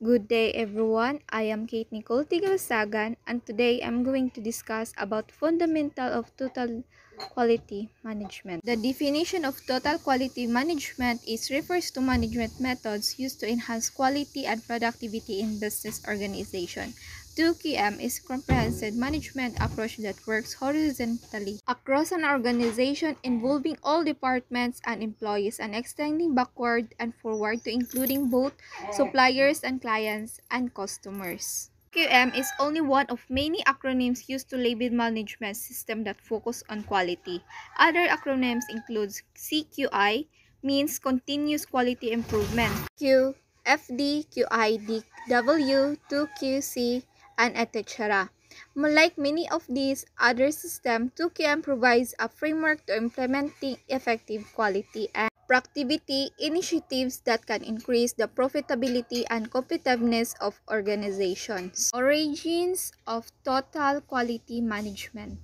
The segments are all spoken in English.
Good day everyone, I am Kate Nicole Tigalsagan and today I'm going to discuss about fundamental of total quality management. The definition of total quality management refers to management methods used to enhance quality and productivity in business organization. 2QM is a comprehensive management approach that works horizontally across an organization involving all departments and employees and extending backward and forward to including both suppliers and clients and customers. QM is only one of many acronyms used to label management systems that focus on quality. Other acronyms include CQI, means continuous quality improvement, Q, FD, QID, W, 2QC, and etc. Like many of these other systems, 2QM provides a framework to implementing effective quality and productivity initiatives that can increase the profitability and competitiveness of organizations. Origins of total quality management.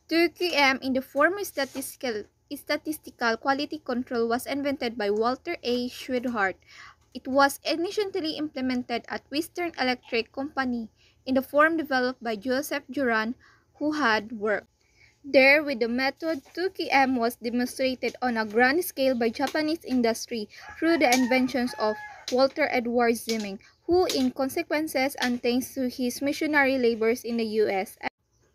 2QM in the form of statistical quality control was invented by Walter A. Schweidhart. It was initially implemented at Western Electric Company in the form developed by Joseph Juran, who had worked there with the method. 2QM was demonstrated on a grand scale by Japanese industry through the inventions of Walter Edward Ziming, who in consequences and thanks to his missionary labors in the US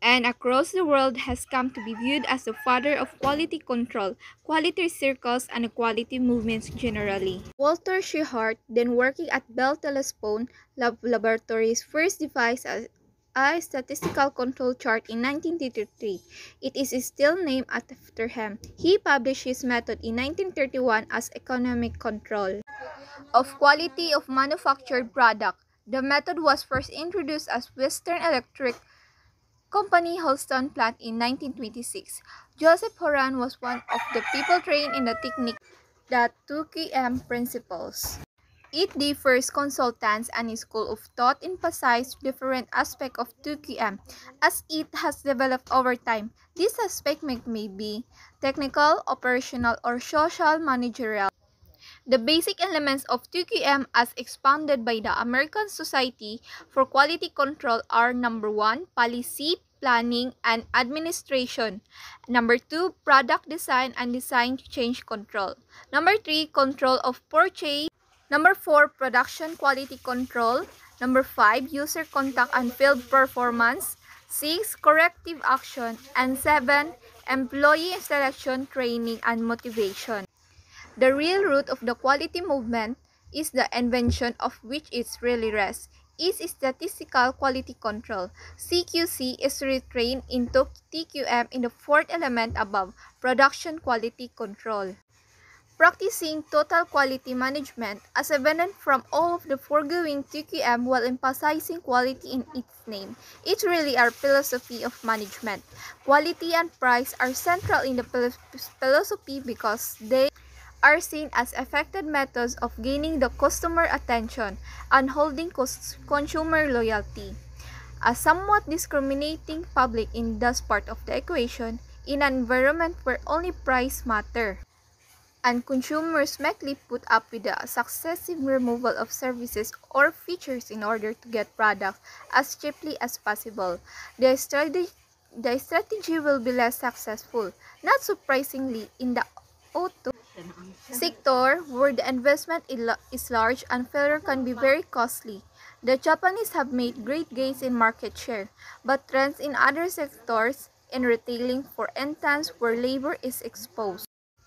and across the world has come to be viewed as the father of quality control, quality circles, and quality movements generally. Walter Schweidhart, then working at Bell Telephone Laboratories, first devised a statistical control chart in 1933. It is still named after him. He published his method in 1931 as economic control of quality of manufactured product. The method was first introduced as Western Electric Company Holston plant in 1926. Joseph Horan was one of the people trained in the technique, the 2QM principles. It differs consultants and school of thought emphasize different aspects of 2QM as it has developed over time. This aspect may be technical, operational, or social managerial. The basic elements of 2QM as expounded by the American Society for Quality Control are number 1, policy, planning, and administration. Number 2, product design and design change control. Number 3, control of purchase. Number 4, production quality control. Number 5, user contact and field performance. 6, corrective action. And 7, employee selection, training, and motivation. The real root of the quality movement is the invention of which it really rests, is statistical quality control. CQC is retrained into TQM in the fourth element above, production quality control. Practicing total quality management as evident from all of the foregoing 2QM while emphasizing quality in its name. It's really our philosophy of management. Quality and price are central in the philosophy because they are seen as effective methods of gaining the customer attention and holding consumer loyalty. A somewhat discriminating public in this part of the equation in an environment where only price matter and consumers likely put up with the successive removal of services or features in order to get products as cheaply as possible. The strategy will be less successful. Not surprisingly, in the auto sector, where the investment is large and failure can be very costly, the Japanese have made great gains in market share, but trends in other sectors, in retailing for instance, where labor is exposed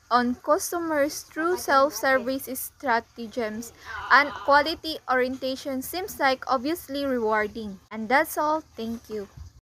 on customers through self-service stratagems and quality orientation seems like obviously rewarding. And that's all. Thank you.